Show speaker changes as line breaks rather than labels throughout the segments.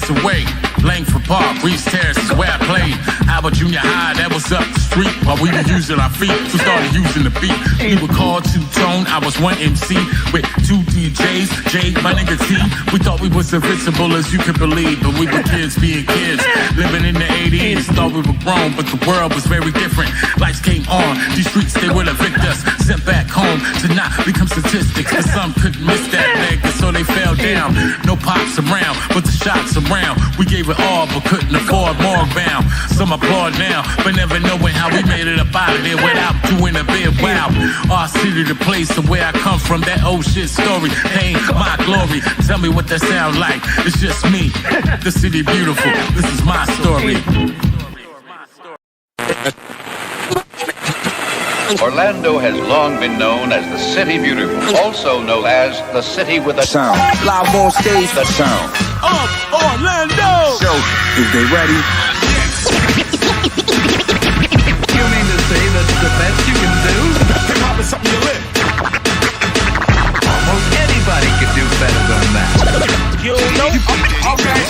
minutes away. Langford Park, Reese Terrace is where I played. Albert Junior High, that was up the street. While we were using our feet, we started using the beat. We were called two-tone, I was one MC with two DJs, Jay, my nigga T. We thought we was invincible as you could believe, but we were kids being kids. Living in the 80s, thought we were grown, but the world was very different. Lights came on, these streets, they would evict us. Sent back home to not become statistics, but some couldn't miss that leg, and so they fell down. No pops around, but the shots around. We gave it all, but couldn't afford morgue bound. Some applaud now, but never knowing how we made it up out of there without doing a bit. Wow, our city, the place of where I come from, that old shit story ain't my glory. Tell me what that sound like. It's just me. The city beautiful. This is my story.
Orlando has long been known as the City Beautiful, also known as the city with a sound.
Live on stage,
The sound.
Orlando!
So, is they ready?
You mean to say that's the best you can do?
Hip-hop is something you live.
Almost anybody could do better than that.
You know? Okay,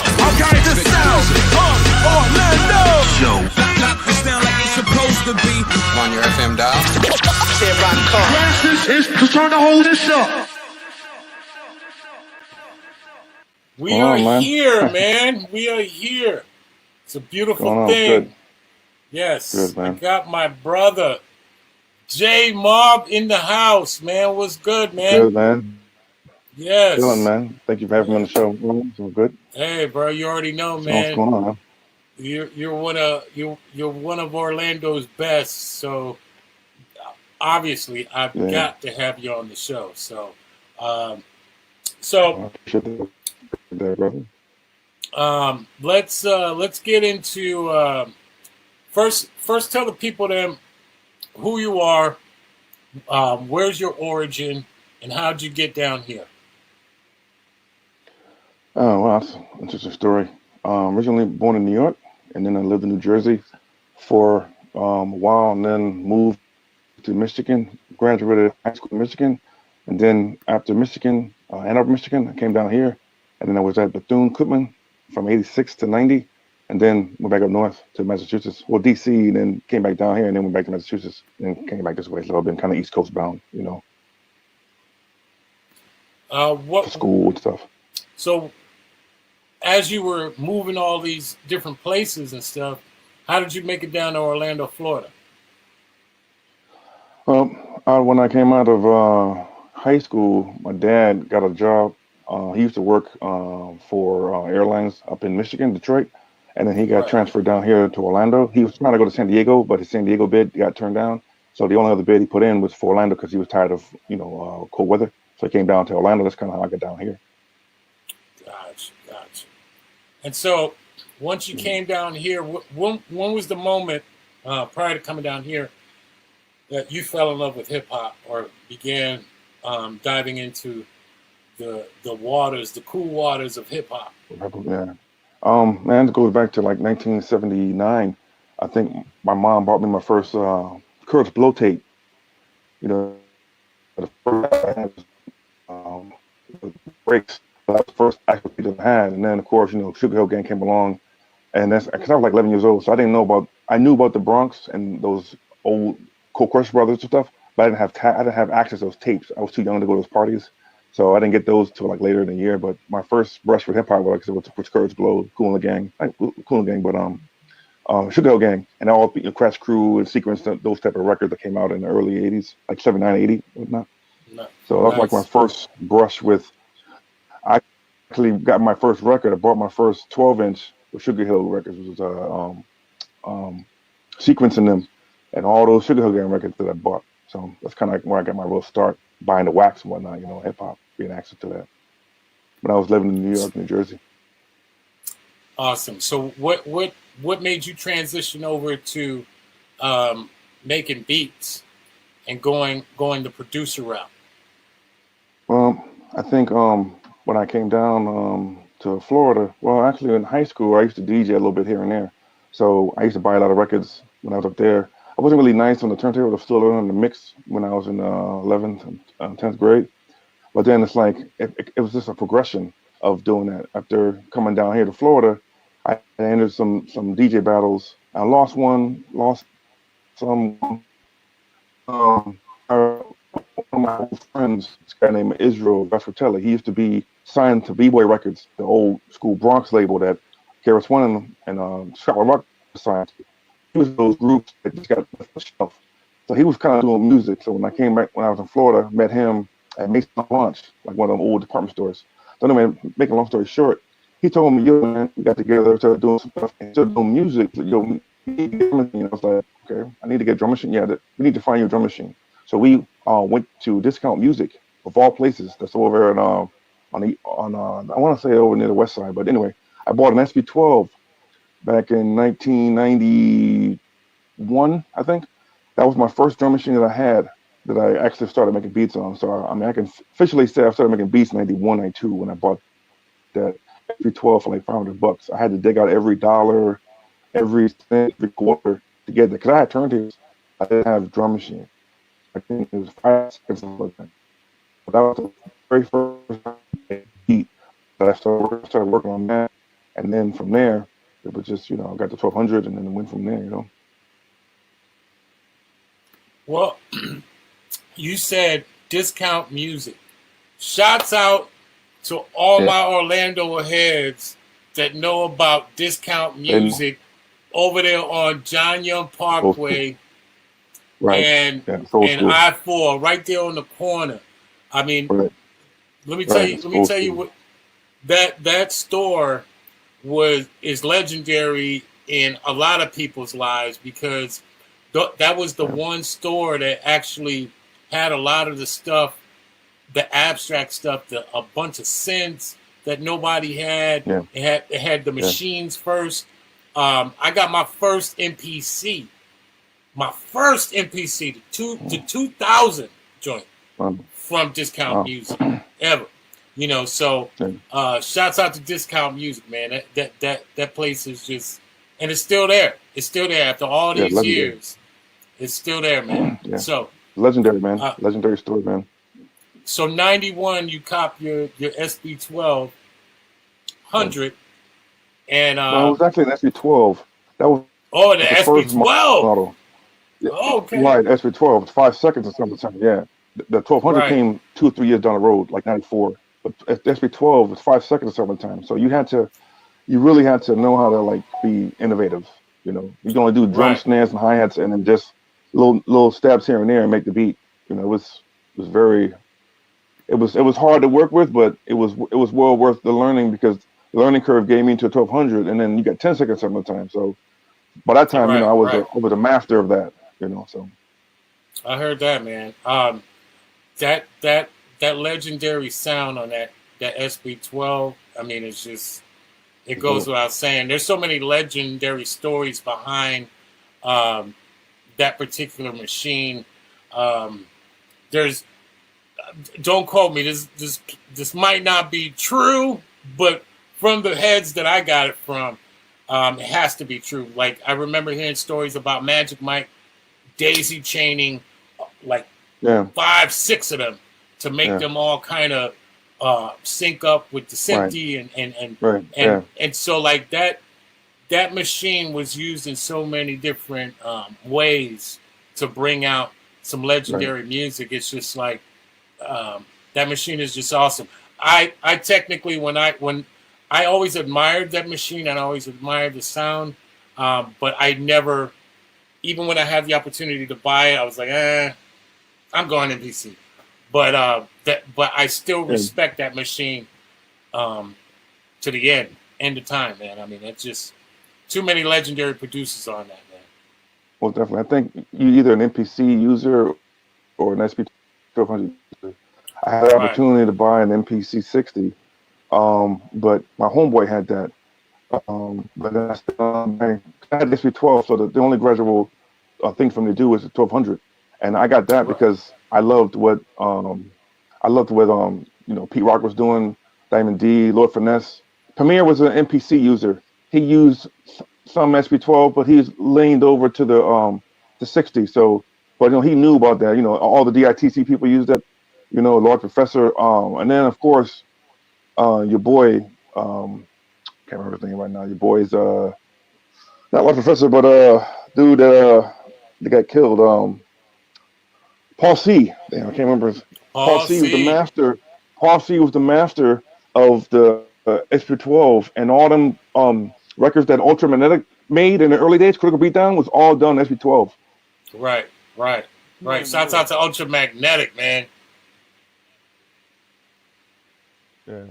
the sound of Orlando!
Show.
Knock this down like it's supposed to be.
On your FM dial.
Say about the car.
Is to try to hold this up.
We are here, man. We are here. It's a beautiful thing.
Good.
Yes.
Good, man.
I got my brother, Jaymob, in the house, man. What's good, man?
Good, man.
Yes.
Chilling, man. Thank you for having me on the show. So good.
Hey, bro, you already know,
So
man.
what's going on, man?
You're one of Orlando's best. So obviously, I've got to have you on the show. So,
I appreciate that, brother.
let's get into first tell the people then who you are, where's your origin, and how'd you get down here?
Oh, well, that's an interesting story. Originally born in New York, and then I lived in New Jersey for a while, and then moved to Michigan, graduated high school in Michigan, and then after Michigan, Ann Arbor, Michigan, I came down here, and then I was at Bethune-Cookman from 86 to 90, and then went back up north to Massachusetts, well, DC, and then came back down here, and then went back to Massachusetts, and came back this way. So I've been kind of East Coast bound, you know, for school and stuff.
So as you were moving all these different places and stuff, how did you make it down to Orlando, Florida?
When I came out of high school, my dad got a job. He used to work for airlines up in Michigan, Detroit, and then he got transferred down here to Orlando. He was trying to go to San Diego, but his San Diego bid got turned down. So the only other bid he put in was for Orlando because he was tired of, cold weather. So he came down to Orlando. That's kind of how I got down here.
Gotcha. And so once you came down here, when was the moment prior to coming down here that you fell in love with hip hop or began diving into the waters, the cool waters of hip hop?
Yeah. Man, it goes back to like 1979. I think my mom bought me my first Kurt's Blow tape. The first I had was breaks. That's the first actual tape that I had. And then, of course, Sugar Hill Gang came along. And that's because I was like 11 years old. So I knew about the Bronx and those old Cold Crush Brothers and stuff, but I didn't have access to those tapes. I was too young to go to those parties. So I didn't get those till like later in the year. But my first brush with hip hop was Kurt's Blow, Kool and the Gang, but Sugar Hill Gang, and all Crash Crew and Sequence, those type of records that came out in the early '80s, like 79, 80, whatnot. So that was like my first brush with. I actually got my first record. I bought my first 12-inch with Sugar Hill records, which was Sequence in them, and all those Sugar Hill Gang records that I bought. So that's kind of like where I got my real start buying the wax and whatnot, hip hop, being access to that. When I was living in New York, New Jersey.
Awesome. So what made you transition over to making beats and going the producer route?
I think when I came down to Florida, well, actually in high school, I used to DJ a little bit here and there. So I used to buy a lot of records when I was up there. I wasn't really nice on the turntable. I was still learning the mix when I was in 11th and 10th grade. But then it's like, it was just a progression of doing that. After coming down here to Florida, I entered some DJ battles. I lost one, lost some. One of my old friends, this guy named Israel Vespertelli, he used to be signed to B-Boy Records, the old school Bronx label that Karis One and Scott Rock signed to. He was those groups that just got left the shelf. So he was kind of doing music. So when I came back, when I was in Florida, met him at Mason Lunch, like one of them old department stores. So anyway, making a long story short, he told me, yo, man, we got together, started doing some stuff, and started doing music. So, yo, we need to get a drum machine. I was like, okay, I need to get a drum machine. Yeah, we need to find you a drum machine. So we went to Discount Music, of all places. That's over there I want to say over near the west side. But anyway, I bought an SB12 back in 1991, I think. That was my first drum machine that I had that I actually started making beats on. So I mean, I can officially say I started making beats in 91, 92 when I bought that SB12 for like $500. I had to dig out every dollar, every cent, every quarter to get that because I had turntables. I didn't have a drum machine. I think it was 5 seconds like that. But that was the very first beat that I started working on that. And then from there, it was just, I got the 1200 and then it went from there,
Well, you said Discount Music. Shouts out to all my Orlando heads that know about Discount Music over there on John Young Parkway.
Right.
And I-4 right there on the corner. I mean, let me tell you what that store is legendary in a lot of people's lives because that was the one store that actually had a lot of the stuff, the abstract stuff, a bunch of synths that nobody had.
Yeah.
It had the machines first. I got my first MPC. The 2000 joint from Discount Music ever. So shouts out to Discount Music, man. That place is just, and it's still there. It's still there after all these years. It's still there, man.
Yeah.
So
legendary, man. Legendary story, man.
So 91, you cop your SB 1200, and
no, it was actually an SB12. That was
the SB 12
model.
Oh, okay.
Right, SB12. It's 5 seconds or something. Yeah, the 1200 came 2 or 3 years down the road, like 94. But SB12 was 5 seconds or something. So you really had to know how to like be innovative. You can only do drum snares and hi hats, and then just little stabs here and there and make the beat. It was hard to work with, but it was well worth the learning because the learning curve gave me to 1200, and then you got 10 seconds some of the time. So by that time, I was a master of that. So
I heard that, man. That legendary sound on that SB12. I mean, it's just. It goes without saying. There's so many legendary stories behind that particular machine. Don't quote me. This might not be true, but from the heads that I got it from, it has to be true. Like I remember hearing stories about Magic Mike daisy chaining like 5, 6 of them to make them all kind of sync up with the Synthi and so like that machine was used in so many different ways to bring out some legendary music. It's just like that machine is just awesome. I technically when I always admired that machine and I always admired the sound, but I never, even when I had the opportunity to buy it, I was like, I'm going MPC. But I still respect that machine to the end of time, man. I mean, it's just too many legendary producers on that, man.
Well, definitely. I think you either an MPC user or an SP 1200 user. I had the opportunity to buy an MPC 60, but my homeboy had that. But then I had the SP 12, so the only gradual thing for me to do was the 1200, and I got that because I loved what Pete Rock was doing, Diamond D, Lord Finesse. Premier was an MPC user. He used some SP12, but he's leaned over to the 60. So, but he knew about that. All the DITC people used that. Lord Professor. And then of course, your boy, can't remember his name right now. Your boy's not my professor, but dude that got killed. Paul C. Damn, I can't remember. Paul
Paul
C. was the
C.
master. Paul C. was the master of the SP12 and all them records that Ultramagnetic made in the early days. Critical Beatdown was all done SP12.
Right, right, right. Shouts out to Ultramagnetic, man.
Yeah.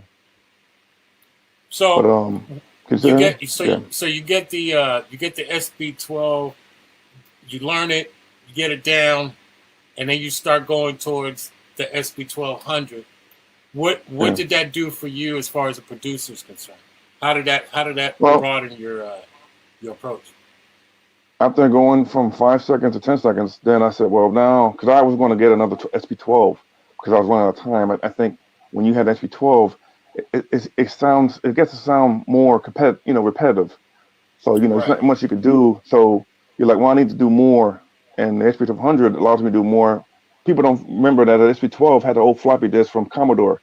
So
But
you get the SB12, you learn it, you get it down, and then you start going towards the SB1200. What did that do for you as far as a producer is concerned? How did that broaden your approach?
After going from 5 seconds to 10 seconds, then I said, well, now, because I was going to get another SP12 because I was running out of time. I think when you had SP12, it gets to sound more repetitive. So, there's not much you could do. So you're like, well, I need to do more. And the SP1200 allows me to do more. People don't remember that the SP12 had an old floppy disk from Commodore.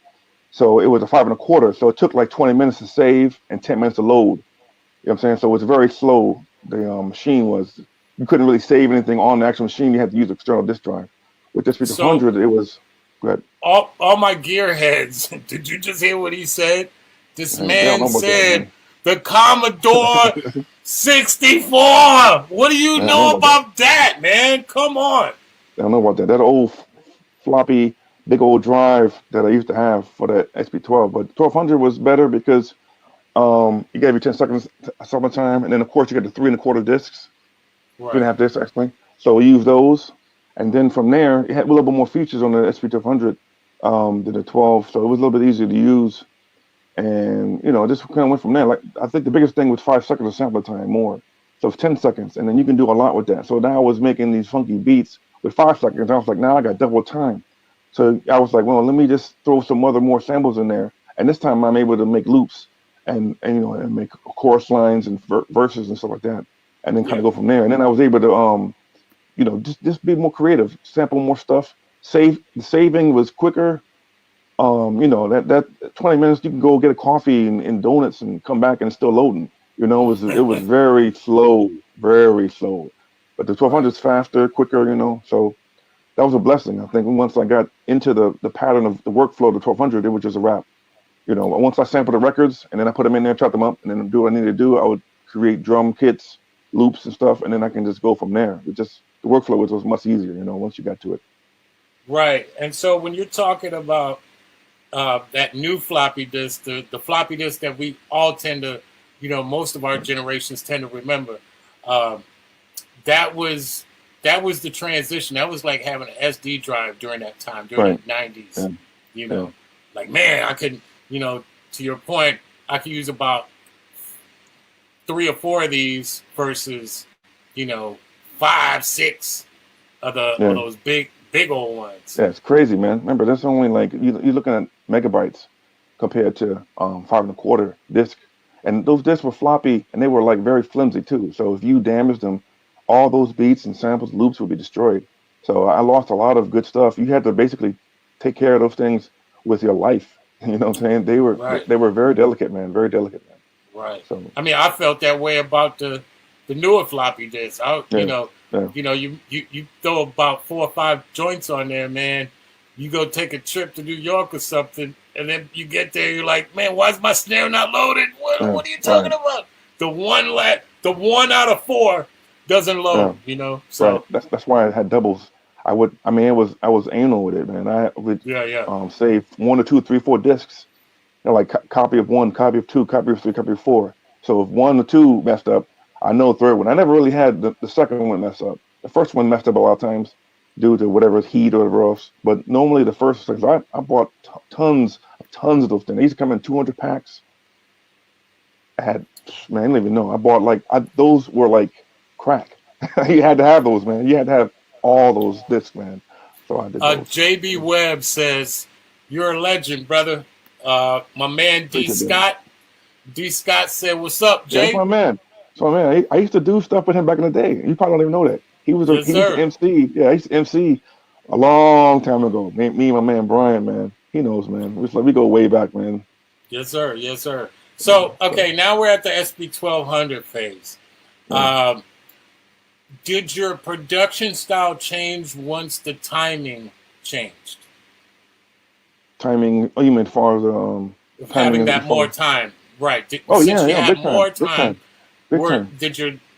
So it was a 5 1/4. So it took like 20 minutes to save and 10 minutes to load. You know what I'm saying? So it's very slow. The machine was, you couldn't really save anything on the actual machine. You had to use external disk drive. With this 100, it was good.
All my gearheads, did you just hear what he said? This man said the Commodore 64. What do you know about that, man? Come on.
I don't know about that. That old floppy, big old drive that I used to have for that SP12. But 1200 was better because you gave you 10 seconds summertime, and then of course you got the 3 1/4 discs, 3.5 discs actually. So we used those, and then from there it had a little bit more features on the SP1200 than the 12, so it was a little bit easier to use, and just kind of went from there. Like I think the biggest thing was 5 seconds of sample time more, so it's 10 seconds, and then you can do a lot with that. So now I was making these funky beats with 5 seconds. I was like, now I got double time. So I was like, well, let me just throw some more samples in there, and this time I'm able to make loops. And make chorus lines and verses and stuff like that, and then kind of go from there. And then I was able to, just be more creative, sample more stuff. The saving was quicker. That 20 minutes you can go get a coffee and donuts and come back and it's still loading. It was very slow, very slow. But the 1200 is faster, quicker. So that was a blessing. I think once I got into the pattern of the workflow of the 1200, it was just a wrap. Once I sampled the records and then I put them in there, chop them up, and then do what I needed to do, I would create drum kits, loops and stuff, and then I can just go from there. The workflow was much easier, once you got to it.
Right. And so when you're talking about that new floppy disk, the floppy disk that we all tend to, most of our generations tend to remember, that was the transition. That was like having an SD drive during that time, during the 90s. Yeah. Like, man, I could, to your point, I could use about 3 or 4 of these versus, 5, 6 of those big old ones.
Yeah, it's crazy, man. Remember, that's only like you're looking at megabytes compared to 5 1/4 disc, and those discs were floppy and they were like very flimsy too. So if you damaged them, all those beats and samples, loops would be destroyed. So I lost a lot of good stuff. You had to basically take care of those things with your life. You know what I'm saying? They were very delicate, man. Very delicate, man.
Right.
So
I mean, I felt that way about the newer floppy disks. You throw about 4 or 5 joints on there, man. You go take a trip to New York or something, and then you get there, you're like, man, why is my snare not loaded? What are you talking about? The one out of 4 doesn't load. So
that's why I had doubles. I was anal with it, man. I would save 1 or 2, 3, 4 discs. Like copy of 1, copy of 2, copy of 3, copy of 4. So if 1 or 2 messed up, I know the third one. I never really had the second one mess up. The first one messed up a lot of times due to whatever heat or whatever else. But normally the first things I bought tons of those things. They used to come in 200 packs. I had, man, I didn't even know. I bought those were like crack. You had to have those, man. You had to have all those discs, man. So I did those.
JB Webb says, you're a legend, brother. My man D. Scott said, what's up, Jay?
Yeah, that's my man. So, man, I used to do stuff with him back in the day. You probably don't even know that. He was an MC. Yeah, I used to MC a long time ago. Me and my man Brian, man. He knows, man. We go way back, man.
Yes, sir. Yes, sir. So, okay, now we're at the SB 1200 phase. Did your production style change once the timing changed?
Timing? Oh, you mean as far as timing
Having
as
that
far
more
as?
time, right?
Oh
Since
yeah,
you
yeah,
had
big time,
more
big
time,
time, big time.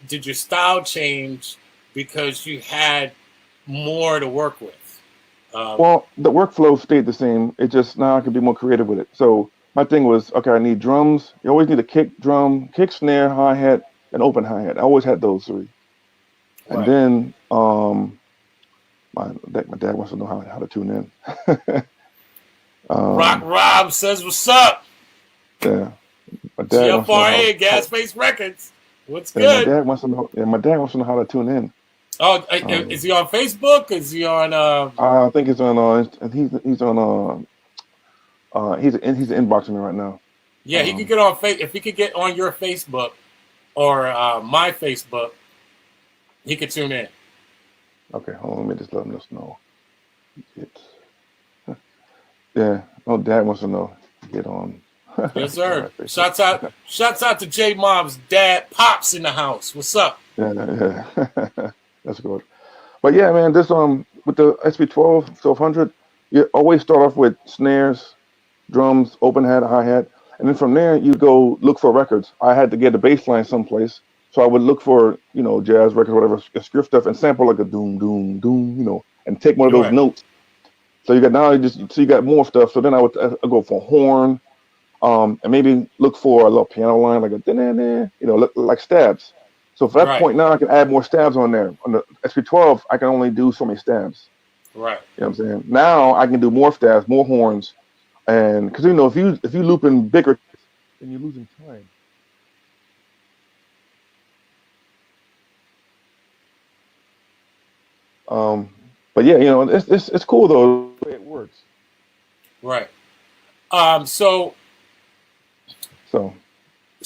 did your style change because you had more to work with?
Well, the workflow stayed the same. It just now I can be more creative with it. So my thing was, okay, I need drums. You always need a kick drum, kick snare, hi hat, and open hi hat. I always had those three. And
Right.
then my dad wants to know how to tune in.
Rock Rob says, "What's up?"
Yeah, my dad wants to know
GFRA, Gas Face Records. What's
yeah, my
good?
dad wants to know. Yeah, my dad wants to know how to tune in.
Oh, is he on Facebook? Is he on?
I think he's on. He's on. He's inboxing me right now.
Yeah, he could get on. If he could get on your Facebook or my Facebook, he could tune in.
Okay, hold on. Let me just let him just know. Yeah. Oh, dad wants to know. Get on.
Yes, sir. Shouts out to Jaymob's dad, Pops in the house. What's up?
Yeah. That's good. But yeah, man, this with the SP12 1200, you always start off with snares, drums, open hat, hi hat, and then from there you go look for records. I had to get a bass line someplace, so I would look for jazz records, whatever, obscure stuff, and sample like a doom doom doom, and take one of those
Right.
notes. So you got more stuff. So then I go for a horn, and maybe look for a little piano line like a like stabs. So for that
Right.
point now I can add more stabs on there. On the SP12, I can only do so many stabs.
Right.
You know what I'm saying? Now I can do more stabs, more horns, and because if you loop in bigger, then you're losing time. But yeah, it's cool though the way it works.
Right.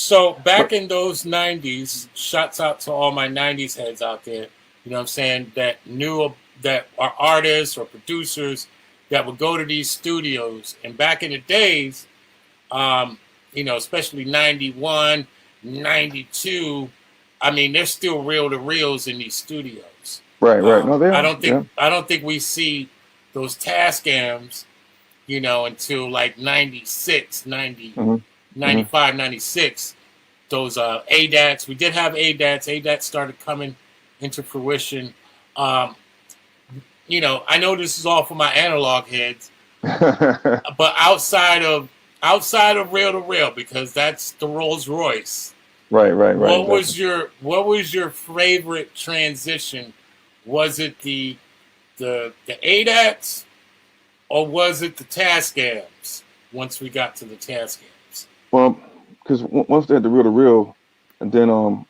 So back in those 90s, shouts out to all my 90s heads out there, you know what I'm saying, that are artists or producers that would go to these studios. And back in the days, especially 91, 92, I mean, they're still reel-to-reels in these studios.
Right. No, they are.
I don't think we see those Tascams, until like 96, 90, 95, 96. Those ADATs, we did have ADATs. ADATs started coming into fruition. I know this is all for my analog heads, but outside of reel to reel, because that's the Rolls Royce.
Right.
What was your favorite transition? Was it the ADATs or was it the Tascams? Once we got to the Tascams.
Well, because once they had the reel to reel, and then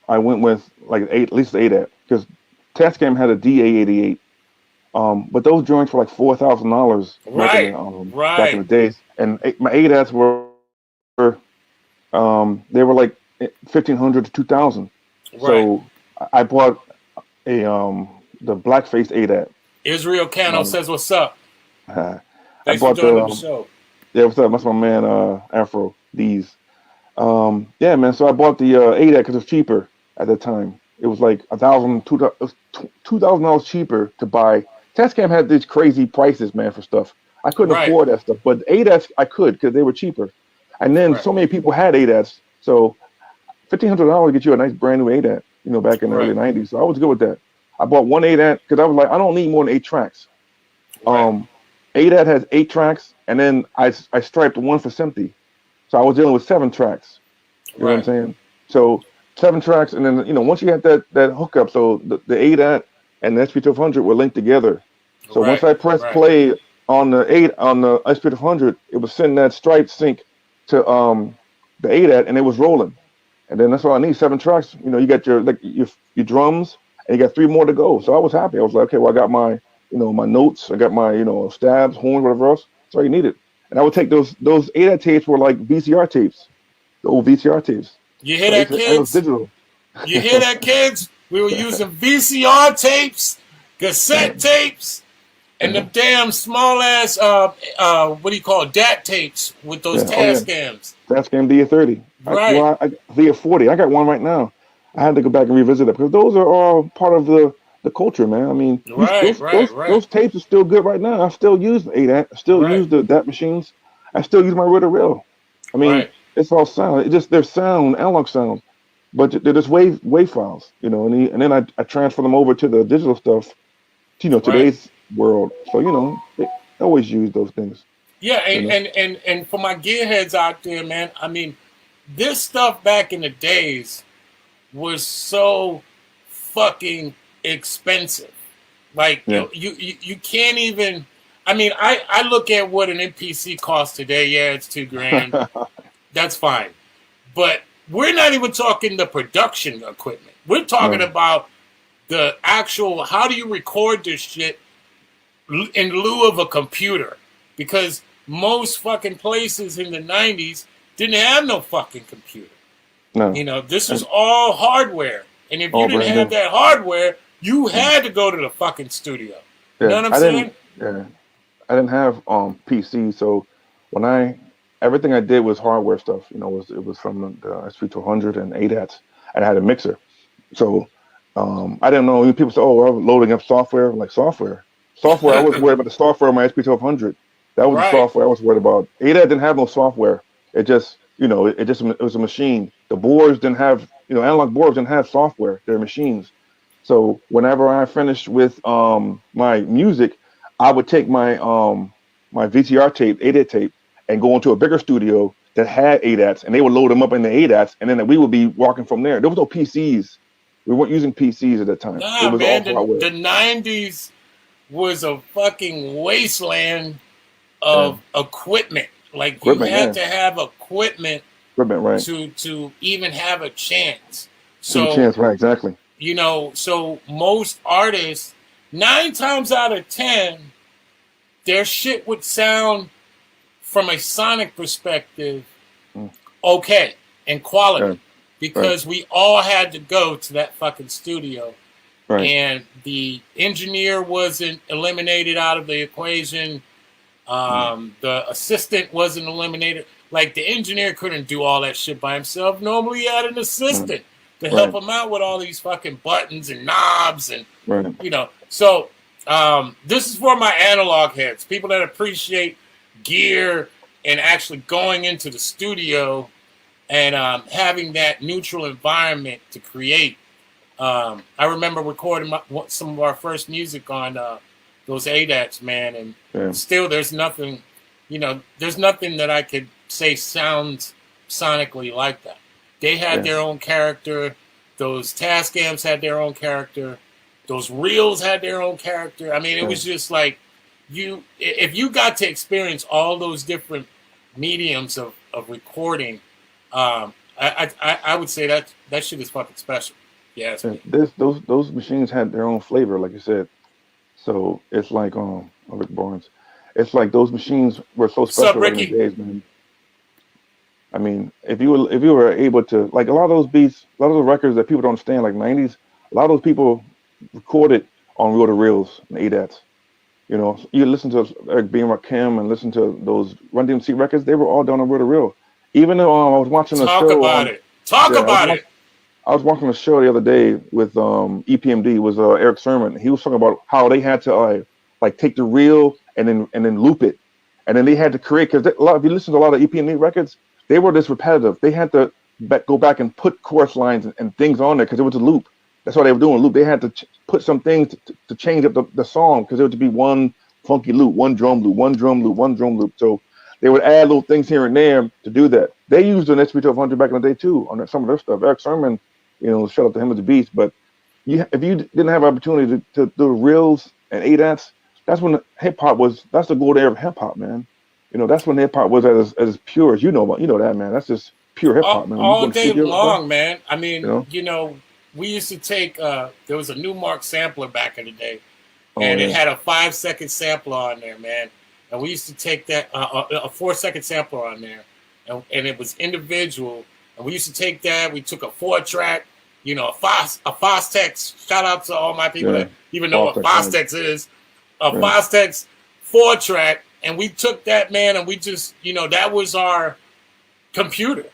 I went with like at least the ADAT, because Tascam had a DA88. But those joints were like $4,000 back in the days, and my ADATs were they were like 1,500 to 2,000.
Right.
So I bought the blackface ADAT.
Israel Cano says, "What's up?"
Thanks for joining the show. Yeah, what's up? That's my man Afro D's. Yeah, man. So I bought the ADAT because it was cheaper at the time. It was like $2,000 cheaper to buy. Tascam had these crazy prices, man, for stuff. I couldn't afford that stuff, but ADATs I could because they were cheaper. And then so many people had ADATs, so $1,500 get you a nice brand new ADAT, back in the early '90s. So I was good with that. I bought one ADAT because I was like, I don't need more than 8 tracks. ADAT has 8 tracks, and then I striped one for SMPTE, so I was dealing with 7 tracks. You know what I'm saying? So 7 tracks, and then once you had that hookup, so the ADAT and the SP1200 were linked together. So once I pressed play on the SP1200, it was sending that striped sync to the ADAT, and it was rolling. And then that's all I need, 7 tracks. You got your drums, and you got 3 more to go. So I was happy. I was like, okay, well I got my my notes, I got my stabs, horns, whatever else. That's all you needed. And I would take those ADAT tapes were like VCR tapes, the old VCR tapes.
You hear that, kids? It was digital. You hear that, kids? We were using VCR tapes, cassette tapes, And the damn small ass, what do you call it, DAT tapes with those Tascams.
Tascam D30.
Right.
D40. I got one right now. I had to go back and revisit it because those are all part of the culture, man. I mean, those tapes are still good right now. I still use ADAT. I still use the DAT machines. I still use my reel. I mean, it's all sound. It just they're sound, analog sound, but they're just wave files, you know. And then I transfer them over to the digital stuff, today's world. So they always use those things.
Yeah, and for my gearheads out there, man. I mean, this stuff back in the days was so fucking expensive. Like you can't even. I mean, I look at what an MPC costs today. Yeah, it's $2,000. That's fine, but we're not even talking the production equipment. We're talking about the actual. How do you record this shit in lieu of a computer? Because most fucking places in the 90s didn't have no fucking computer. No. This was all hardware. And if you didn't have that hardware, you had to go to the fucking studio. You know what I'm saying?
I didn't have PC, so everything I did was hardware stuff. It was from the SP200 and ADATs, and I had a mixer. So I didn't know. People say, "Oh, I'm loading up software." I'm like, software. I was worried about the software on my SP1200. That was the software I was worried about. ADAT didn't have no software. It just, it was a machine. The boards didn't have, analog boards didn't have software. They're machines. So whenever I finished with my music, I would take my my VTR tape, ADAT tape, and go into a bigger studio that had ADATs, and they would load them up in the ADATs, and then we would be walking from there. There was no PCs. We weren't using PCs at that time.
Nah, man, the 90s was a fucking wasteland of equipment. Like you had to have equipment to even have a chance.
Right, exactly.
So most artists, 9 times out of 10, their shit would sound from a sonic perspective okay and quality because we all had to go to that fucking studio. And the engineer wasn't eliminated out of the equation. The assistant wasn't eliminated. Like the engineer couldn't do all that shit by himself. Normally he had an assistant to help him out with all these fucking buttons and knobs and So this is for my analog heads, people that appreciate gear and actually going into the studio and having that neutral environment to create. I remember recording some of our first music on those ADATs, man, and still there's nothing that I could say sounds sonically like that. They had their own character. Those Tascams had their own character. Those reels had their own character. I mean, it was just like if you got to experience all those different mediums of recording, I would say that shit is fucking special. Yeah,
those machines had their own flavor, like you said. So it's like Rick Barnes. It's like those machines were so special in the days, man. I mean, if you were able to, like, a lot of those beats, a lot of the records that people don't understand, like 90s, a lot of those people recorded on reel-to-reels and ADATs. You listen to Eric B. and Rakim and listen to those Run DMC records, they were all done on reel-to-reel. Even though I was watching a show.
Talk about it.
I was watching a show the other day with EPMD, was Eric Sermon. He was talking about how they had to take the reel and then loop it, and then they had to create, because if you listen to a lot of EPMD records, they were just repetitive. They had to go back and put chorus lines and things on there because it was a loop. That's why they were doing a loop. They had to put some things to change up the song because it would be one funky loop, one drum loop, one drum loop, one drum loop. So they would add little things here and there to do that. They used an SP1200 back in the day too on some of their stuff. Eric Sermon, shout out to him as a beast. But if you didn't have opportunity to do reels and ADATs, that's when hip hop was. That's the golden era of hip hop, man. That's when hip hop was as pure as you know that, man. That's just pure hip hop, man.
All day long, man. I mean, we used to take. There was a Newmark sampler back in the day, and it had a 5-second sampler on there, man. And we used to take that a 4-second sampler on there, and it was individual. And we used to take that. We took a 4-track, a Fostex. Shout out to all my people that even know what Fostex is. Fostex 4-track, and we took that, man, and we just, that was our computer.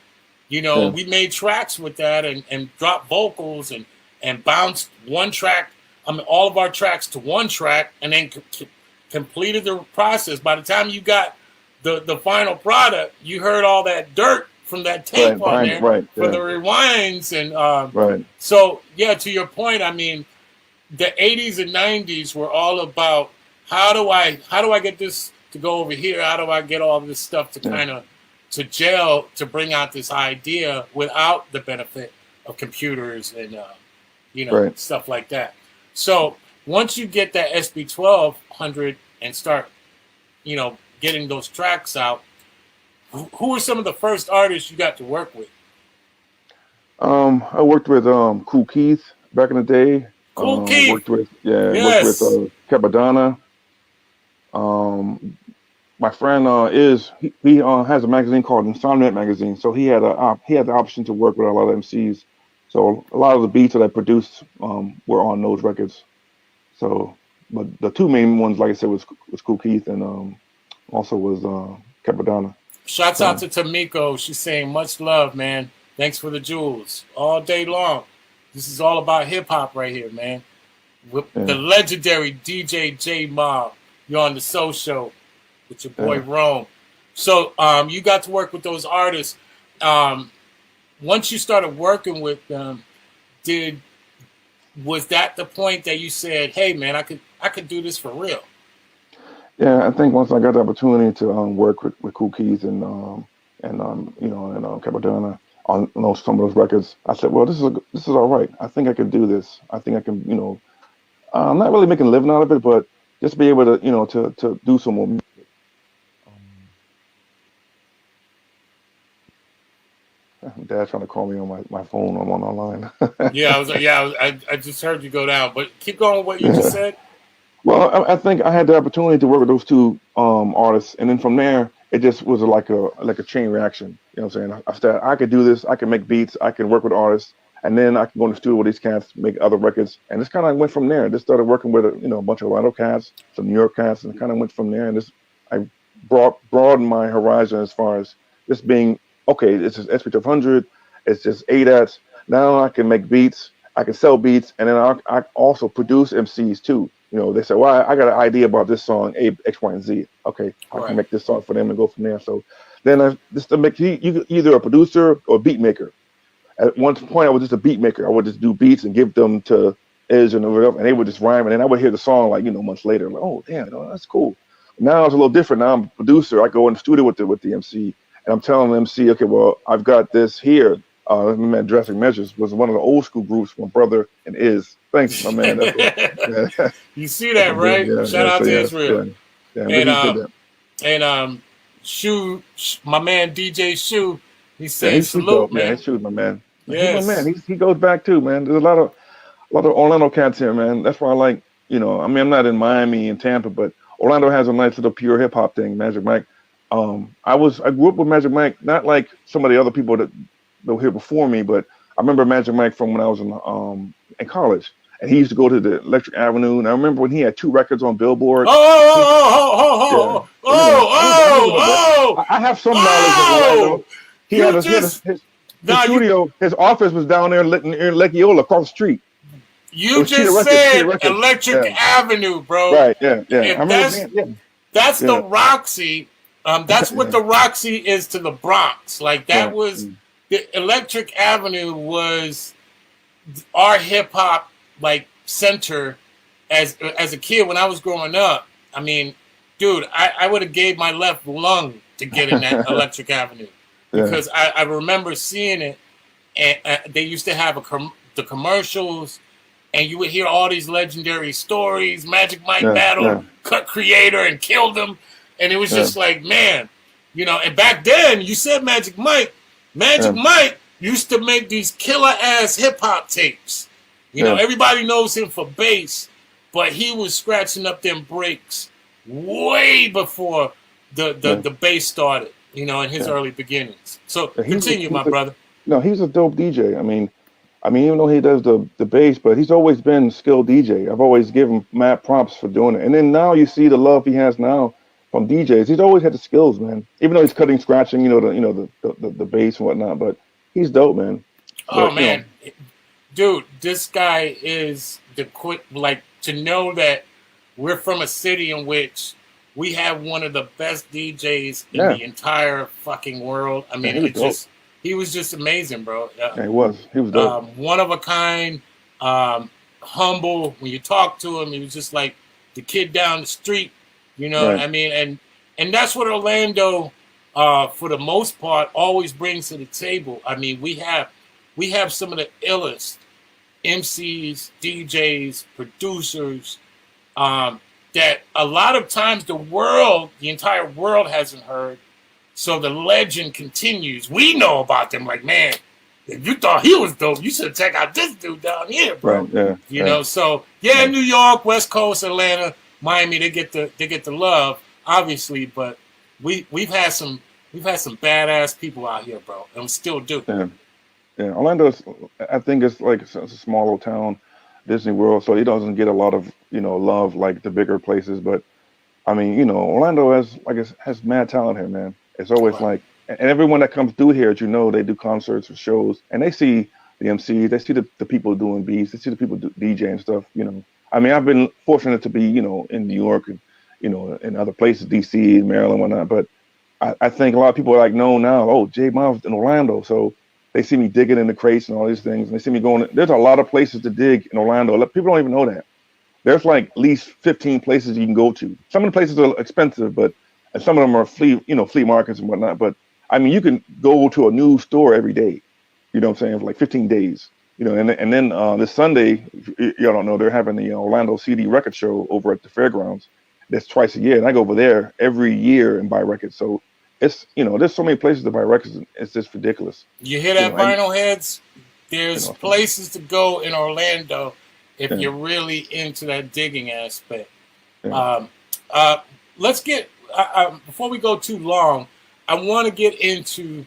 We made tracks with that and dropped vocals and bounced one track, all of our tracks to one track, and then completed the process. By the time you got the final product, you heard all that dirt from that tape on there for the rewinds. And so, yeah, to your point, I mean, the 80s and 90s were all about how do I get this to go over here? How do I get all this stuff to kind of to gel to bring out this idea without the benefit of computers and stuff like that. So once you get that SB 1200 and start getting those tracks out, who were some of the first artists you got to work with?
I worked with Kool Keith back in the day.
Kool Keith.
Worked with Capadonna. My friend he has a magazine called Insomniac Magazine, so he had the option to work with a lot of MCs. So a lot of the beats that I produced were on those records. So, but the two main ones, like I said, was Kool Keith and also was Capadonna.
Shouts out to Tamiko. She's saying much love, man. Thanks for the jewels all day long. This is all about hip hop right here, man. With the legendary DJ Jaymob. You're on the Soul Show with your boy Rome. So you got to work with those artists. Once you started working with them, was that the point that you said, "Hey, man, I could do this for real"?
Yeah, I think once I got the opportunity to work with Kool Keith and Capadonna on some of those records, I said, "Well, this is all right. I think I can do this. I think I can, I'm not really making a living out of it, but just be able to, to do some more music." Dad's trying to call me on my phone. I'm on online.
I just heard you go down, but keep going with what you just said.
Well, I think I had the opportunity to work with those two artists, and then from there, it just was like a chain reaction. You know what I'm saying? I said I could do this. I can make beats. I can work with artists, and then I can go in the studio with these cats, make other records, and just kind of went from there. Just started working with a bunch of Orlando cats, some New York cats, and kind of went from there. And I broadened my horizon as far as just being okay. It's just SP1200. It's just ADATs. Now I can make beats. I can sell beats, and then I also produce MCs too. They say, well, I got an idea about this song, X, Y, and Z. Okay, I can make this song for them and go from there. So then you either a producer or a beat maker. At one point, I was just a beat maker. I would just do beats and give them to Iz and whatever, and they would just rhyme, and then I would hear the song months later. Like, oh, damn, that's cool. Now it's a little different. Now I'm a producer. I go in the studio with the MC, and I'm telling the MC, okay, well, I've got this here. Drastic Measures was one of the old school groups, my brother and Iz. Thanks, my man. That's cool.
You see that, right? Shout out to Israel. And Shu, my man DJ Shu, he said salute, man.
Yeah, Shu's my man.
Yes.
He's my man. He goes back too, man. There's a lot of Orlando cats here, man. That's why I like, I'm not in Miami and Tampa, but Orlando has a nice little pure hip hop thing. Magic Mike. I grew up with Magic Mike, not like some of the other people that were here before me, but I remember Magic Mike from when I was in college, and he used to go to the Electric Avenue, and I remember when he had 2 records on Billboard. I have some knowledge of Orlando. He had his studio. His office was down there in Lecchiola, across the street.
You just said Electric Avenue, bro.
Right? Yeah.
That's the Roxy. That's what the Roxy is to the Bronx. Like that was. The Electric Avenue was our hip hop center as a kid when I was growing up. I mean, dude, I would have gave my left lung to get in that Electric Avenue because I remember seeing it, and they used to have the commercials, and you would hear all these legendary stories. Magic Mike battled Cut Creator and killed him, and it was just like, man, And back then, you said Magic Mike. Magic Mike used to make these killer ass hip hop tapes. Everybody knows him for bass, but he was scratching up them breaks way before the bass started, in his early beginnings. So continue, my brother.
No, he's a dope DJ. I mean, I mean, even though he does the bass, but he's always been a skilled DJ. I've always given him mad props for doing it. And then now you see the love he has now from DJs. He's always had the skills, man. Even though he's cutting, scratching, the bass and whatnot. But he's dope, man.
Oh
But
man, dude, this guy is the quick. Like, to know that we're from a city in which we have one of the best DJs in
Yeah.
the entire fucking world. I mean,
he was dope.
he was just amazing, bro.
Yeah, he was dope.
One of a kind, humble. When you talk to him, he was just like the kid down the street. You know what
Right.
I mean? And that's what Orlando, for the most part, always brings to the table. I mean, we have some of the illest MCs, DJs, producers, that a lot of times the entire world hasn't heard. So the legend continues. We know about them. Like, man, if you thought he was dope, you should check out this dude down here, bro.
Right, yeah.
You know, so yeah, New York, West Coast, Atlanta, Miami, they get the love, obviously, but we've had some badass people out here, bro, and we still do.
Yeah. Yeah, Orlando's, I think it's like it's a small little town, Disney World, so it doesn't get a lot of, love like the bigger places. But I mean, Orlando has mad talent here, man. It's always like, and everyone that comes through here, they do concerts or shows, and they see the MCs, they see the people doing beats, they see the people DJ and stuff. I mean, I've been fortunate to be, in New York and, in other places, DC, Maryland, whatnot. But I think a lot of people are like, know now, oh, Jaymob's in Orlando, so they see me digging in the crates and all these things, and they see me going. There's a lot of places to dig in Orlando. People don't even know that. There's like at least 15 places you can go to. Some of the places are expensive, but and some of them are flea markets and whatnot. But I mean, you can go to a new store every day. You know what I'm saying? For like 15 days. And then this Sunday, y'all don't know, they're having the Orlando CD record show over at the fairgrounds. That's twice a year, and I go over there every year and buy records. So it's there's so many places to buy records. It's just ridiculous.
You hear that, vinyl heads? There's places to go in Orlando if you're really into that digging aspect.
Yeah.
Let's get before we go too long, I want to get into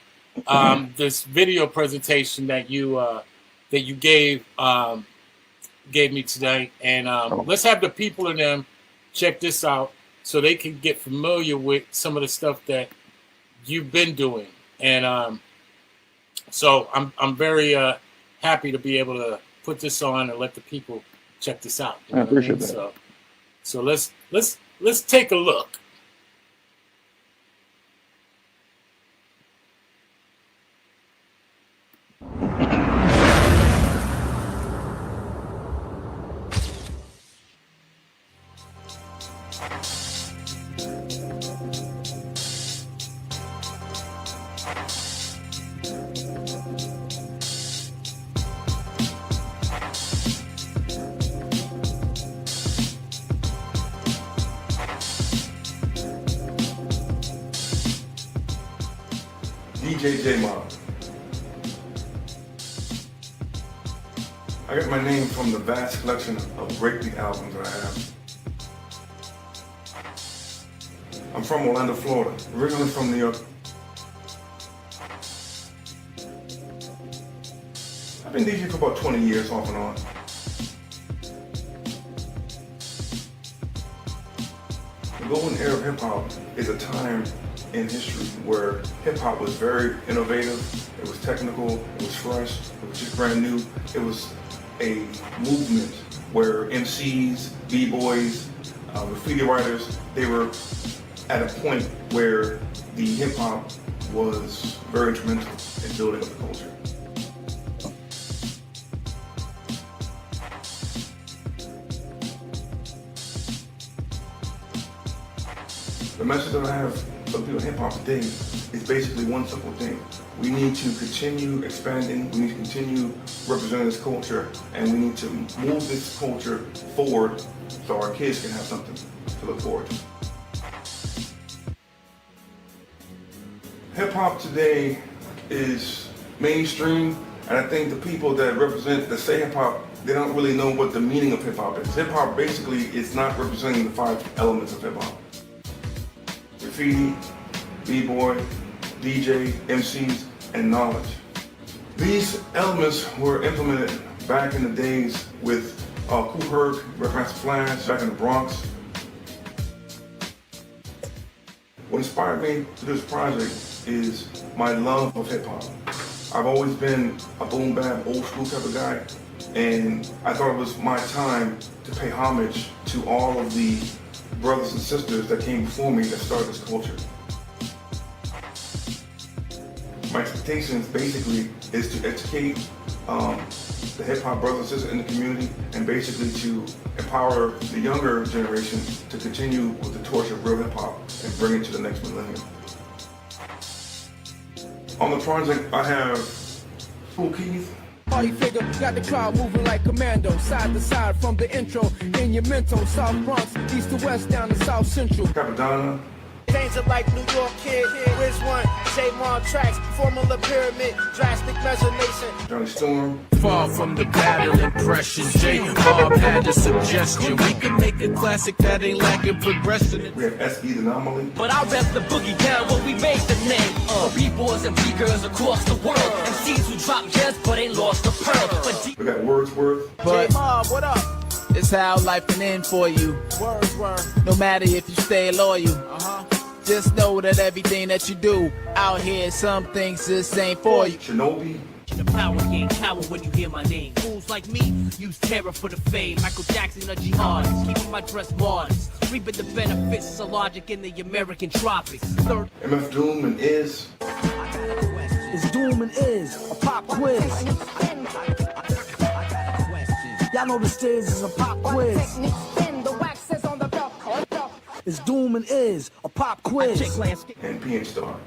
this video presentation that you gave me tonight, and let's have the people in them check this out so they can get familiar with some of the stuff that you've been doing. And so I'm very happy to be able to put this on and let the people check this out.
I appreciate that.
So let's take a look.
DJ Jaymob. I got my name from the vast collection of great big albums that I have. I'm from Orlando, Florida, originally from New York. I've been DJing for about 20 years off and on. The golden era of hip hop is a time in history where hip hop was very innovative, it was technical, it was fresh, it was just brand new. It was a movement where MCs, B-boys, graffiti writers, they were at a point where the hip hop was very instrumental in building up the culture. The message that I have for the people in hip hop today is basically one simple thing. We need to continue expanding, we need to continue representing this culture, and we need to move this culture forward so our kids can have something to look forward to. Hip hop today is mainstream, and I think the people that say hip hop, they don't really know what the meaning of hip hop is. Hip hop basically is not representing the 5 elements of hip hop. Graffiti, B-boy, DJ, MCs, and knowledge. These elements were implemented back in the days with Kool Herc, Grandmaster Flash, back in the Bronx. What inspired me to this project is my love of hip hop. I've always been a boom bap, old school type of guy, and I thought it was my time to pay homage to all of the brothers and sisters that came before me that started this culture. My expectations basically is to educate the hip hop brothers and sisters in the community, and basically to empower the younger generation to continue with the torch of real hip hop and bring it to the next millennium. On the project, I have Cool Keith.
Party figure, got the crowd moving like commando, side to side from the intro, in your mental, South Bronx, east to west, down to South Central.
Capadonna.
Danger like New York kid, Wiz One, Jaymob tracks, formula pyramid, drastic measure nation.
Johnny Storm.
Far from the battle impression, Jaymob had a suggestion. We can make a classic that ain't lacking progression.
We have S.E. the Anomaly.
But I'll bet the boogie down when we make the name. B-boys and B-girls across the world. MCs who drop gems but ain't lost the pearl. But
We got Wordsworth.
Jaymob, what up?
It's how life can end for you. No matter if you stay loyal. Just know that everything that you do out here, some things just ain't for you.
Shinobi.
the power game, cower when you hear my name. Fools like me use terror for the fame. Michael Jackson or jihadist, keeping my dress modest. Reaping the benefits of logic in the American tropics. Third
MF Doom and Is.
It's Doom and Is, a pop quiz. Y'all know the stage is a pop quiz. It's Doom and Is, a pop quiz.
And PN Star.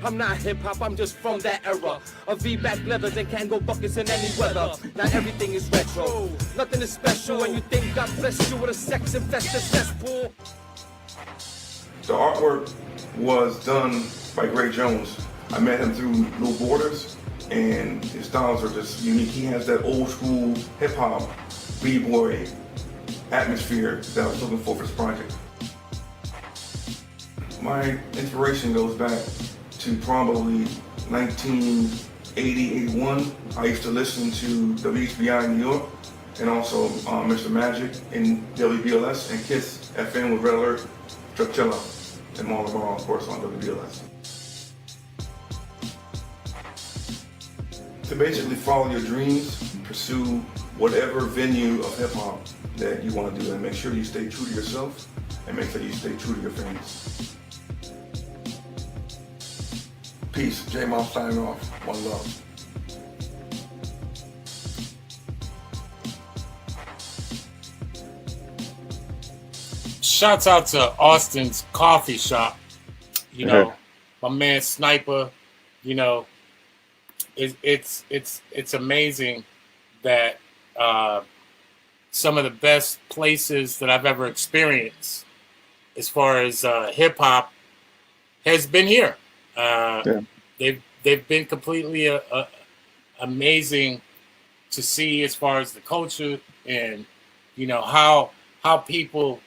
I'm not hip-hop, I'm just from that era of V-back leathers and Kango buckets in any weather. Now everything is retro, nothing is special when you think God bless you with a sex-infested cesspool.
The artwork was done by Gray Jones. I met him through No Borders, and his styles are just unique. He has that old school hip-hop, b-boy atmosphere that I was looking for this project. My inspiration goes back to probably 1980, 81. I used to listen to WHBI in New York, and also Mr. Magic in WBLS, and Kiss FM with Red Alert, Chuckchilla, and Marlon Ball, of course, on WBLS. To basically follow your dreams, pursue whatever venue of hip hop that you want to do, and make sure you stay true to yourself, and make sure you stay true to your fans. Peace. Jaymob signing off. One love.
Shouts out to Austin's coffee shop. You know, my man Sniper. You know, it's amazing that some of the best places that I've ever experienced, as far as hip hop, has been here. They've been completely amazing to see, as far as the culture, and you know how people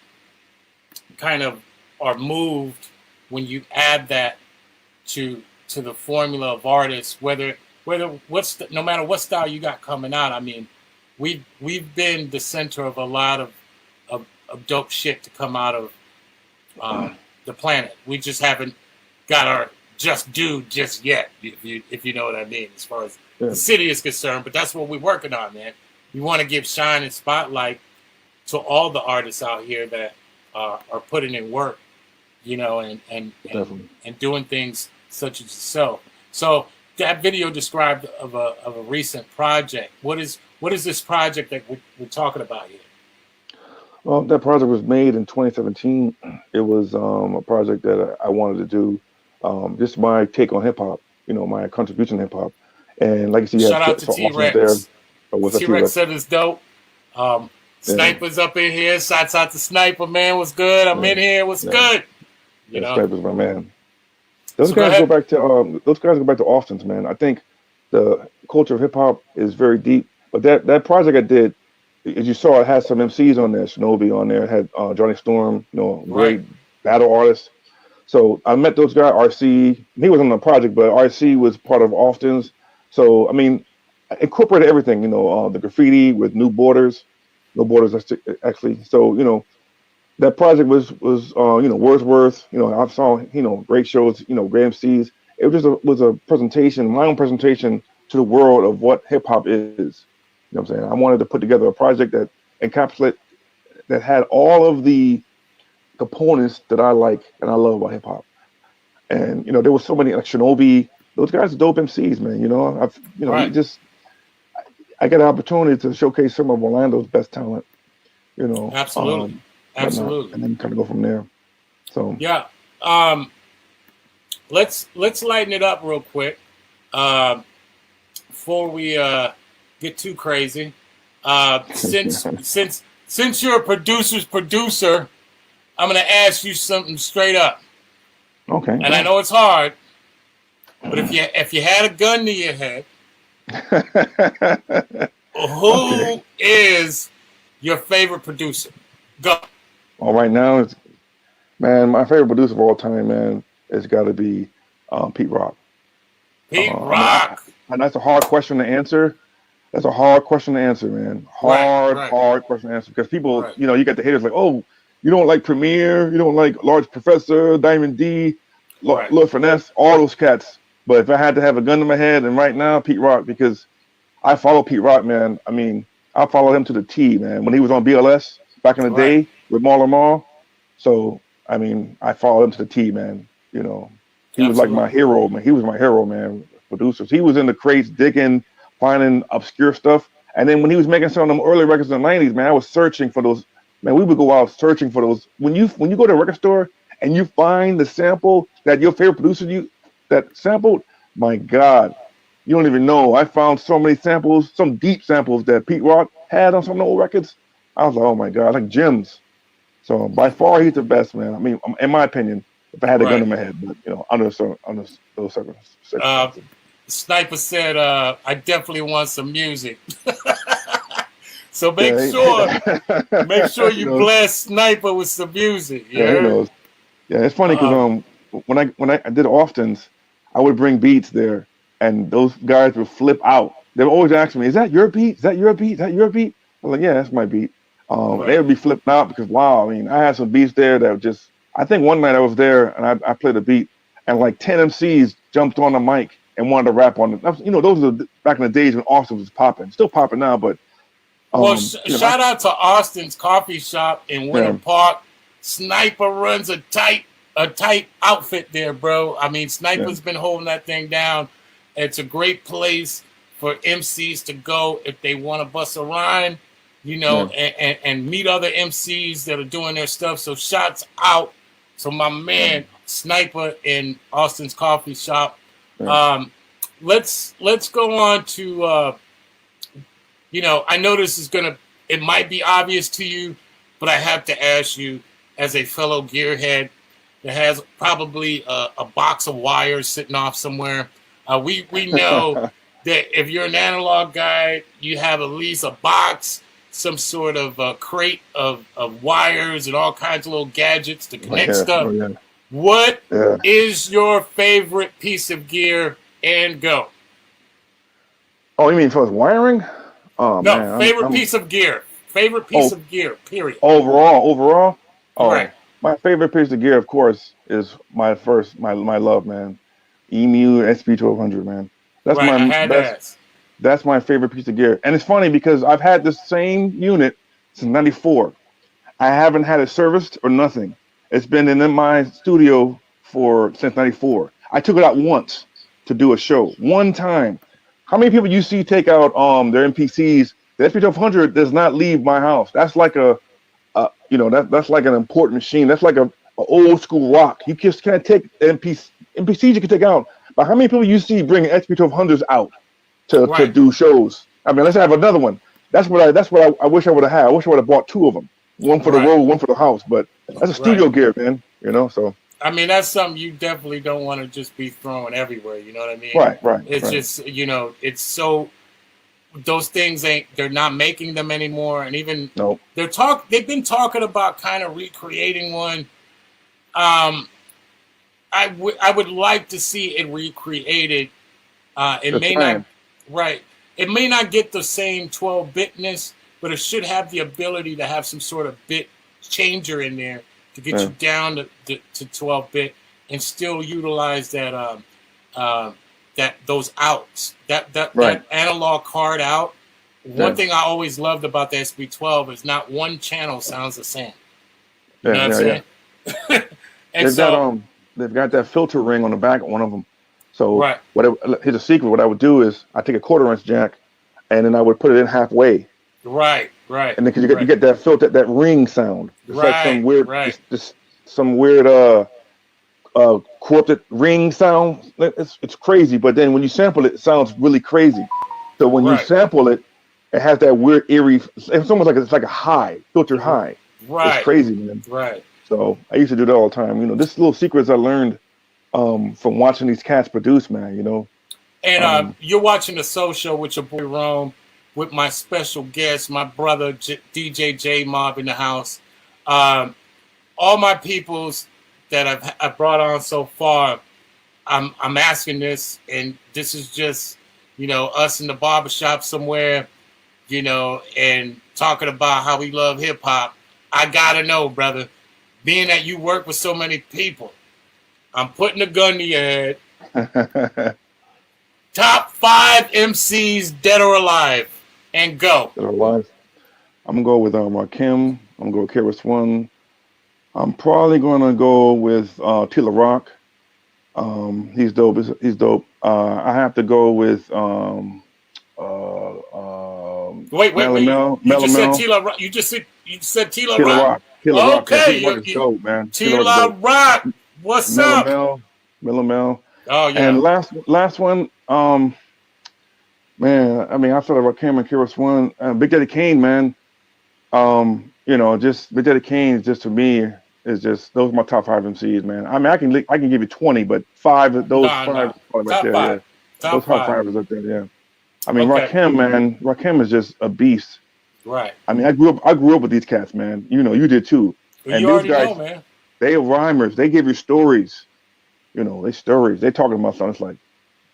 kind of are moved when you add that to the formula of artists, no matter what style you got coming out. I mean, we've been the center of a lot of dope shit to come out of the planet. We just haven't got our just yet, if you know what I mean, as far as the city is concerned. But that's what we're working on, man. We want to give shine and spotlight to all the artists out here that are putting in work, you know, and doing things such as yourself. So that video described of a recent project. What is this project that we're talking about here?
Well, that project was made in 2017. It was a project that I wanted to do. Just my take on hip hop, you know, my contribution to hip hop. And like you see,
shout out to T-Rex. T-Rex said it's dope. Sniper's up in here. Shouts out to Sniper, man. What's good? I'm in here. What's good? You know,
Sniper's my man. Those guys go back to Austin's, man. I think the culture of hip hop is very deep. But that project I did, as you saw, it had some MCs on there. Shinobi on there. It had Johnny Storm, you know, great battle artist. So I met those guys. RC, he was on the project, but RC was part of Austin's. So I mean, I incorporated everything. The graffiti with new borders, no borders actually. So that project was Wordsworth. I saw great shows. Great MCs. It was a presentation, my own presentation to the world of what hip hop is. You know what I'm saying? I wanted to put together a project that encapsulate that had all of the components that I like and I love about hip hop. And there were so many like Shinobi. Those guys are dope MCs, man. We
Right.
just I got an opportunity to showcase some of Orlando's best talent.
Absolutely.
Whatnot,
Absolutely.
and then kind of go from there. So
Yeah. Let's lighten it up real quick before we get too crazy. Since you're a producer's producer, I'm gonna ask you something straight up.
Okay.
And I know it's hard, but if you had a gun to your head, who is your favorite producer? Go.
All right now, man, my favorite producer of all time, man, has got to be Pete Rock.
Pete Rock.
And that's a hard question to answer. That's a hard question to answer, man. Hard question to answer because people, you got the haters like, oh, you don't like Premier, you don't like Large Professor, Diamond D, Lord Finesse, all those cats. But if I had to have a gun to my head, and right now, Pete Rock, because I follow Pete Rock, man. I mean, I follow him to the T, man. When he was on BLS back in the day with Marlon Marl. So, I mean, I followed him to the T, man. He was like my hero, man. He was my hero, man. Producers. He was in the crates digging, finding obscure stuff. And then when he was making some of them early records in the 90s, man, I was searching for those. Man, we would go out searching for those. When you go to a record store and you find the sample that your favorite producer that sampled, my God, you don't even know. I found so many samples, some deep samples that Pete Rock had on some of the old records. I was like, oh my God, like gems. So by far, he's the best, man. I mean, in my opinion, if I had a gun in my head, but under those circumstances.
Sniper said, "I definitely want some music." So make sure you bless Sniper with some music.
Yeah, he knows. Yeah, it's funny because when I did Austin's, I would bring beats there, and those guys would flip out. They would always ask me, "Is that your beat? Is that your beat? Is that your beat?" I'm like, "Yeah, that's my beat." They would be flipping out because wow, I mean, I had some beats there that were just. I think one night I was there and I played a beat, and like 10 MCs jumped on the mic and wanted to rap on it. Those are back in the days when Austin was popping, still popping now, but.
Shout out to Austin's Coffee Shop in Winter Park. Sniper runs a tight outfit there, bro. I mean, Sniper's been holding that thing down. It's a great place for MCs to go if they want to bust a rhyme, and meet other MCs that are doing their stuff. So shouts out to my man Sniper in Austin's Coffee Shop. Let's go on to. I know this is it might be obvious to you, but I have to ask you, as a fellow gearhead that has probably a box of wires sitting off somewhere, we know that if you're an analog guy, you have at least a box, some sort of crate of wires and all kinds of little gadgets to connect stuff. What is your favorite piece of gear, and go?
Oh, you mean for wiring? Oh,
no,
man,
favorite piece of gear. Favorite piece of gear, period.
Overall? Oh,
right.
My favorite piece of gear, of course, is my love, man. Emu SP1200, man. That's my best. That's my favorite piece of gear. And it's funny because I've had this same unit since 94. I haven't had it serviced or nothing. It's been in my studio since 94. I took it out once to do a show. One time. How many people you see take out their MPCs? The SP1200 does not leave my house. That's like that's like an important machine. That's like a old school rock. You just can't take MPCs you can take out. But how many people you see bring SP1200s out to do shows? I mean, let's have another one. That's what I wish I would have had. I wish I would have bought two of them. One for the road, one for the house. But that's a studio gear, man. So.
I mean, that's something you definitely don't want to just be throwing everywhere. You know what I mean?
Right.
It's just, it's so, those things they're not making them anymore. And even they've been talking about kind of recreating one. I would like to see it recreated. It Right. It may not get the same 12-bitness, but it should have the ability to have some sort of bit changer in there to get you down to 12-bit and still utilize that that those outs, that analog card out. One thing I always loved about the SB12 is not one channel sounds the same. You know what I'm saying? And
they've got that filter ring on the back of one of them. So here's a secret. What I would do is I take a 1/4-inch jack, and then I would put it in halfway.
Right.
And then you get that filter, that ring sound. It's like some weird, just some weird corrupted ring sound. It's crazy. But then when you sample it, it sounds really crazy. So when you sample it, it has that weird eerie. It's almost like it's like a high, filtered high.
Right.
It's crazy, man.
Right.
So I used to do that all the time. You know, this little secrets I learned from watching these cats produce, man. You know.
And you're watching the Soul Show with your boy Rome, with my special guest, my brother DJ Jaymob in the house. All my peoples that I've brought on so far, I'm asking this, and this is just, you know, us in the barbershop somewhere, you know, and talking about how we love hip hop. I gotta know, brother, being that you work with so many people, I'm putting a gun to your head. Top 5 MCs dead or alive, and go.
Dead or alive. I'm gonna go with Rakim. I'm gonna go with KRS-One. I'm probably gonna go with Tila Rock. He's dope. He's dope. I have to go with
wait. You just said Tila Rock.
Tila
okay.
Rock is dope, man.
Tila Rock. What's up?
Miller Mel.
Oh yeah.
And last one, man. I mean, outside of Rakim and KRS-One, Big Daddy Kane, man. You know, just Big Daddy Kane is just, to me, is just, those are my top 5 MCs, man. I mean, I can give you 20, but 5 of those 5 are probably right there. Yeah. Those top 5 is up there. Yeah. I mean, Rakim, man. Rakim is just a beast.
Right.
I mean, I grew up with these cats, man. You know, you did too.
Well,
and
you
those guys,
know, man.
They are rhymers. They give you stories. You know, they talking about something. It's like,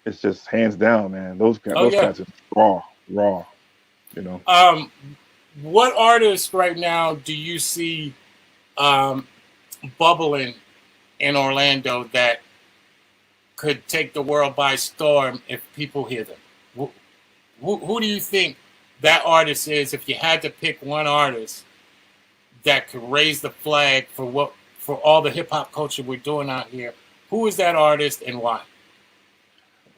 it's just hands down, man. Those cats are raw. You know.
What artists right now do you see bubbling in Orlando that could take the world by storm if people hear them? Who do you think that artist is? If you had to pick one artist that could raise the flag for all the hip hop culture we're doing out here, who is that artist and why?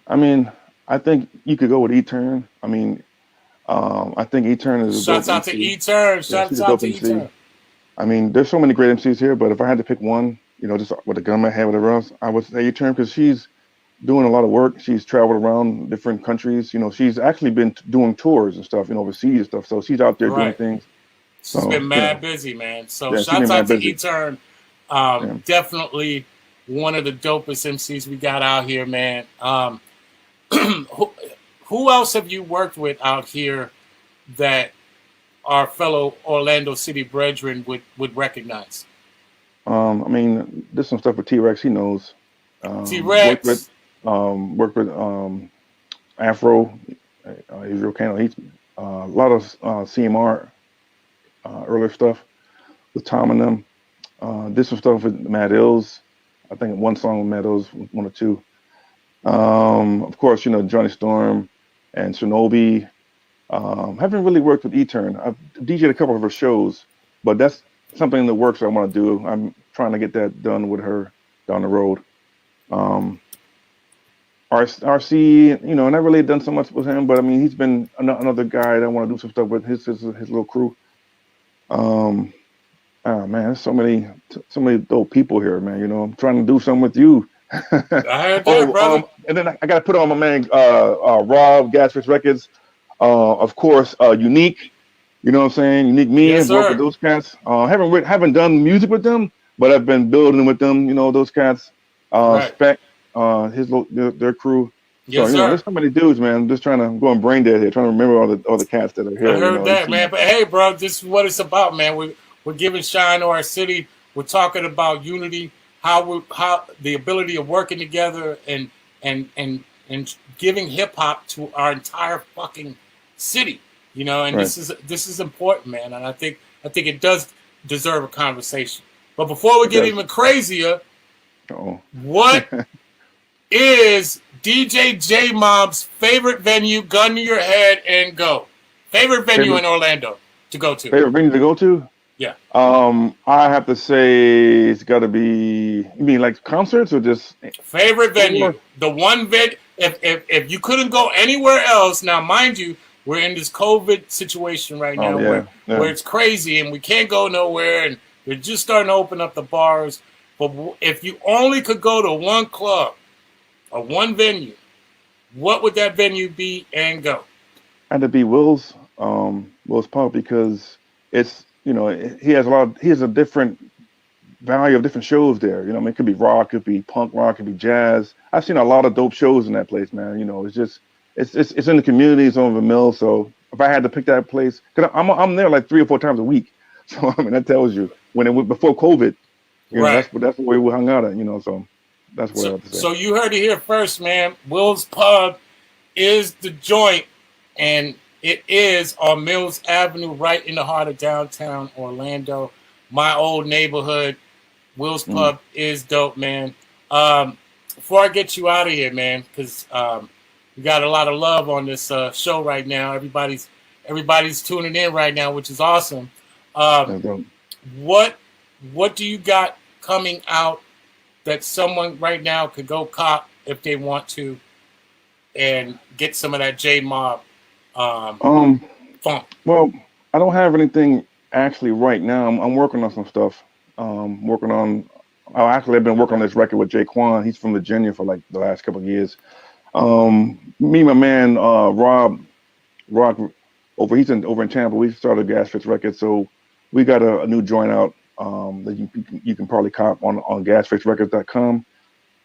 I mean, I think you could go with E-Turn. I mean, I think E-Turn is.
Shouts out to E-Turn. Shouts out to E-Turn.
I mean, there's so many great MCs here, but if I had to pick one, you know, just with a gun in my head, whatever else, I would say E-Turn, because she's doing a lot of work. She's traveled around different countries. You know, she's actually been doing tours and stuff, you know, overseas and stuff. So she's out there doing things.
She's been mad busy, man. So shouts out to E-Turn. Definitely one of the dopest MCs we got out here, man. Who else have you worked with out here that our fellow Orlando City brethren would recognize?
I mean, there's some stuff with T-Rex. He knows.
T-Rex.
Worked with Afro, Israel Cano. He's a lot of CMR earlier stuff with Tom and them. Did some stuff with Mad Ills. I think one song with Mad Ills, one or two. Of course, you know, Johnny Storm and Shinobi. Haven't really worked with E-Turn. I've DJed a couple of her shows, but that's something in the works I want to do. I'm trying to get that done with her down the road. RC, you know, never really done so much with him, but I mean, he's been another guy that I want to do some stuff with his little crew. Oh man, there's so many dope people here, man. You know, I'm trying to do something with you.
I heard that, brother.
And then I got to put on my man Rob, Gasfix Records. Of course, Unique. You know what I'm saying? Unique Me.
Yes,
worked with those cats. Haven't done music with them, but I've been building with them. You know, those cats. Spec, their crew.
Yes,
so, you know, there's so many dudes, man. I'm just trying to go on brain dead here, trying to remember all the cats that are here.
I heard that, man. But hey, bro, this is what it's about, man. We're giving shine to our city. We're talking about unity, how the ability of working together and and giving hip hop to our entire fucking city. You know, and
Right.
this is important, man. And I think it does deserve a conversation. But before we get even crazier, what is DJ Jaymob's favorite venue? Gun to your head and go. Favorite venue in Orlando to go to.
Favorite venue to go to?
Yeah.
I have to say it's got to be. You mean like concerts or just
favorite venue? The one if you couldn't go anywhere else. Now, mind you, we're in this COVID situation right now where it's crazy and we can't go nowhere, and they're just starting to open up the bars. But if you only could go to one club or one venue, what would that venue be and go?
Had to be Will's Pub, because it's, you know, he has a different value of different shows there. You know, I mean, it could be rock, it could be punk rock, it could be jazz. I've seen a lot of dope shows in that place, man. You know, it's just it's in the community, it's on the mill. So if I had to pick that place, because I'm there like 3 or 4 times a week. So I mean, that tells you before COVID, you know, that's where we hung out at. You know, so that's what I have to say.
So you heard it here first, man. Will's Pub is the joint, and it is on Mills Avenue, right in the heart of downtown Orlando, my old neighborhood. Will's Pub is dope, man. Before I get you out of here, man, because we got a lot of love on this show right now. Everybody's tuning in right now, which is awesome. What do you got coming out that someone right now could go cop if they want to and get some of that Jaymob funk?
Well, I don't have anything actually right now. I'm working on some stuff. I've been working on this record with Jaquan. He's from Virginia for like the last couple of years. Me and my man Rob he's over in Tampa. We started Gas Fix Records, so we got a new joint out that you can probably cop on gasfixrecords.com.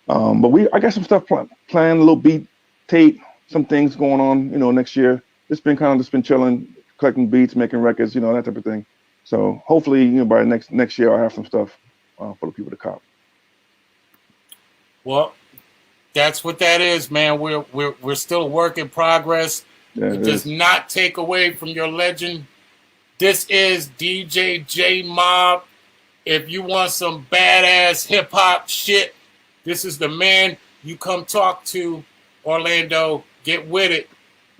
But I got some stuff planned, a little beat tape, some things going on, you know, next year. It's been been chilling, collecting beats, making records, you know, that type of thing. So hopefully, you know, by next year I'll have some stuff for the people to cop.
Well, that's what that is, man. We're still a work in progress.
Yeah,
it does not take away from your legend. This is DJ Jaymob. If you want some badass hip hop shit, this is the man you come talk to. Orlando, get with it.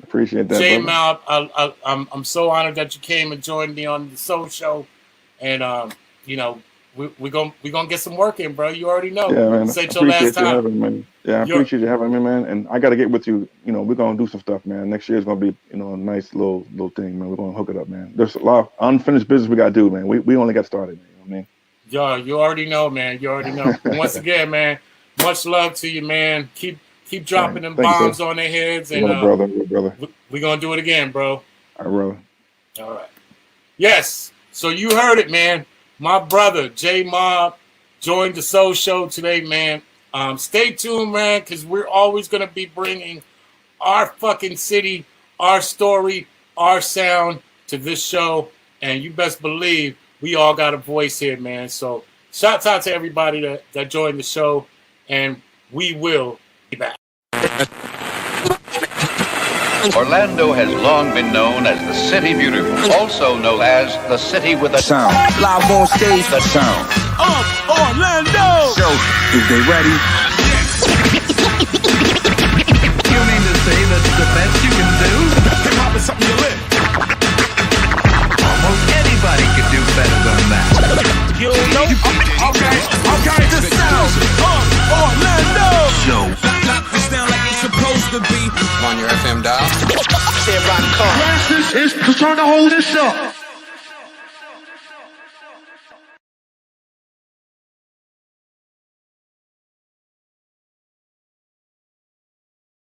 Appreciate that,
Jaymob. I'm so honored that you came and joined me on the Soul Show, and you know, we're gonna get some work in, bro. You already know.
Yeah, man.
Say your last time.
I appreciate you having me, man. And I got to get with you. You know, we're gonna do some stuff, man. Next year is gonna be, you know, a nice little thing, man. We're gonna hook it up, man. There's a lot of unfinished business we gotta do, man. We only got started, man. You know what I mean?
Yo, you already know, man. You already know. Once again, man, much love to you, man. Keep dropping them bombs on their heads, and
brother.
We're gonna do it again, bro.
All right.
All right. Yes. So you heard it, man. My brother Jaymob joined the Soul Show today, man. Stay tuned, man, because we're always gonna be bringing our fucking city, our story, our sound to this show, and you best believe we all got a voice here, man. So shouts out to everybody that joined the show, and we will be back.
Orlando has long been known as the City Beautiful, also known as the city with a
sound. Live on stage,
the sound.
Orlando! So, is they ready?
You mean to say that's the best you can do?
Hip hop is something you live.
Almost anybody could do better than that.
You know? Okay, the sound of Orlando!
Show.
Lock this down like it's supposed to be.
On your FM dial.
This is to turn the whole this up.